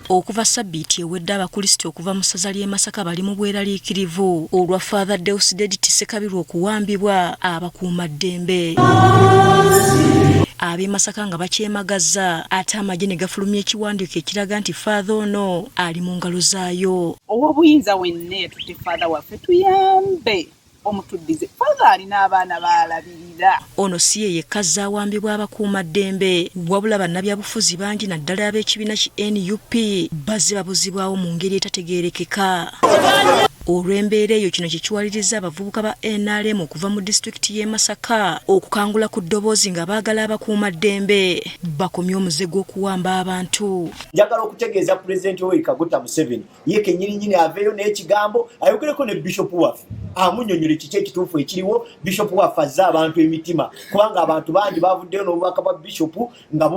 Okuva Sabbiiti ewedde abakulisito okuva mu ssaza ly'e Masaka bali mu bweraliikirivu olwa Father Deusdedith Ssekabirwa okuwambibwa abakuumaddembe. Ab'e Masaka nga bakyemagazza ate amagye ne gafulumya ekiwandiiko ekiraga nti Father ono ali mu ngalo zaayo. Ow'obuyinza wenna yatutte Father waffe tuyambe omutuddize. Father alina abaana baalabirira. Ono si ye yekka azze awambibwa abakuumaddembe wabula bannabyabufuzi bangi naddala ab'ekibiina ki NUP bazze babuzibwawo mu ngeri etategeerekeka. Olw'embeera eyo kino kye kiwaliriza abavubuka ba NRM okuva mu disitulikiti y'e Masaka okukangula ku ddoboozi nga baagala abakuumaddembe bakomye omuze gw'okuwamba abantu. Njagala okutegeeza Pulezidenti Yoweri Kaguta Museveni ye kennyini aveeyo n'ekigambo ayogereko ne Bishop waffe amunnyonnyole kiki ekituufu ekiriwo. Bishop waffe azza abantu emitima kubanga abantu bangi baavuddeyo n'obubaka bwa Bishop nga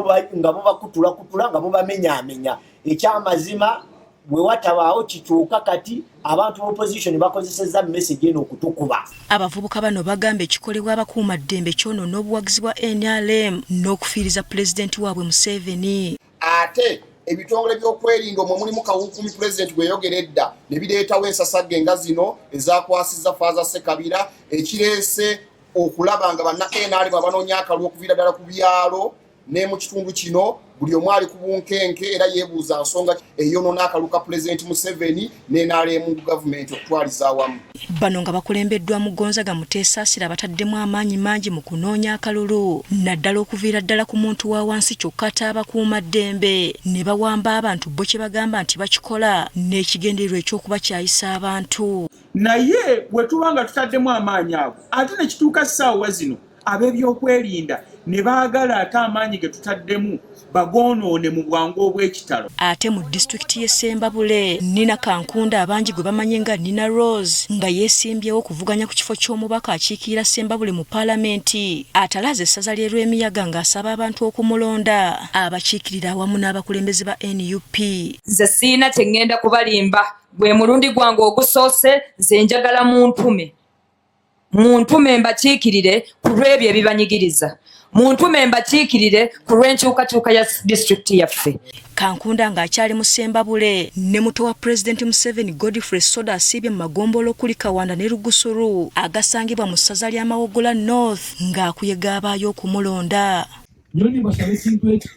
bubakutula nga bubamenyaamenya. Ekyamazima bwe watabaawo kikyuka kati abantu opposition bakozesezza message eno okutukuba. Abavubuka bano bagamba ekikolebwa abakuumaddembe kyonoona obuwagizi bwa NRM n'okufiiriza pulezidenti waabwe Museveni. Ate ebitongole by'okwerinda omwo mulimu Kawunkumi pulezidenti gwe yayogera edda ne bireetawo ensasagge nga zino ezakwasizza Father Ssekabira ekireese okulaba nga banna NRM abanoonya akalulu okuviira ddala ku byalo ne mu kitundu kino buli omu ali ku bunkenke era yeebuuza nsonga eyonoona akalulu ka Pulezidenti Museveni ne NRM mu gavumenti okutwaliza awamu. Bano nga bakulembeddwa mu Gonzaga Muteesaasira bataddemu amaanyi mangi mu kunoonya akalulu naddala okuviira ddala ku muntu wa wansi kyokka ate abakuumaddembe ne bawamba abantu bo kye bagamba nti bakikola n'ekigendererwa ekyokubakyayisa abantu. Naye bwe tuba nga tutaddemu amaanyi ago ate ne kituuka ssaawa zino ab'ebyokwerinda ne baagala ate amaanyi ge tutaddemu bagoonoone mu bwangu obw'ekitalo. Ate mu disitulikiti y'e Ssembabule Nina Kankunda abangi gwe bamanye nga Nina Rose nga yeesimbyewo okuvuganya ku kifo ky'omubaka akiikirira Ssembabule mu paalamenti atalaze essaza lye Lwemiyaga ng'asaba abantu okumulonda abakiikirira awamu n'abakulembeze ba NUP. Nze siina kye ŋŋenda kubalimba gwe mulundi gwange ogusoose nze njagala muntume mbakiikirire ku lw'ebyo ebibanyigiriza. Muntume mbakiikirire ku lw'enkyukakyuka ya disitulikiti yaffe. Kankunda ng'akyali mu Ssembabule ne muto wa Pulezidenti Museveni Godfrey Soda asiibye mu magombolola okuli Kawanda ne Rugusuru agasangibwa mu ssaza lya Mawogola North ng'akuyega abaayo okumulonda. Nyoni basaba ekintu eki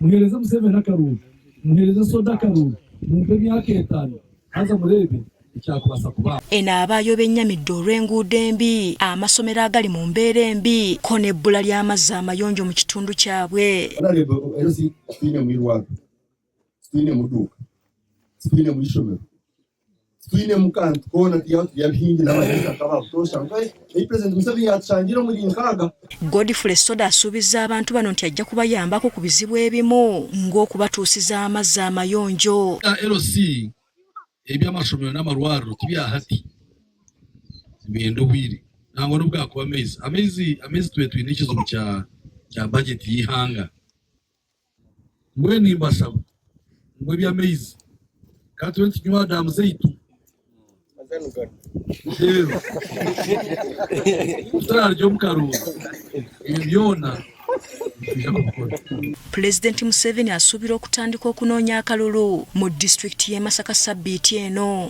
muheereze Museveni akalulu muheereze Soda akalulu mumpe emyaka 5 aza muleebe ekyakubasa kuba. Eno abaayo bennyamidde olw'enguudo embi amasomero agali mu mbeera embi ko n'ebbula ly'amazzi amayonjo mu kitundu kyabwe. Sitine mu irwaro, sitine mu dduuka, sitine mu isomero, sitine mu kantu koona yabihingi n'abayizi akabakutosha Pulezidenti Museveni yatusangira omuli nkaaga. Godfrey Soda asuubizza abantu bano nti ajja kubayambako ku bizibu ebimu ng'okubatuusiza amazzi amayonjo. LC eby'amasomero n'amalwaliro tibyahati bigenda obwire nango n'obwakuba amaizi tube tulina ekizibu kya bajeti y'ihanga mbweni mbasaba mbwe by'amaizi katube nitunywa damu zaitu rero tutararya omukaruuzi ebyo byona. Pulezidenti Museveni asuubira okutandika okunoonya akalulu mu disitulikiti y'e Masaka Sabbiiti eno.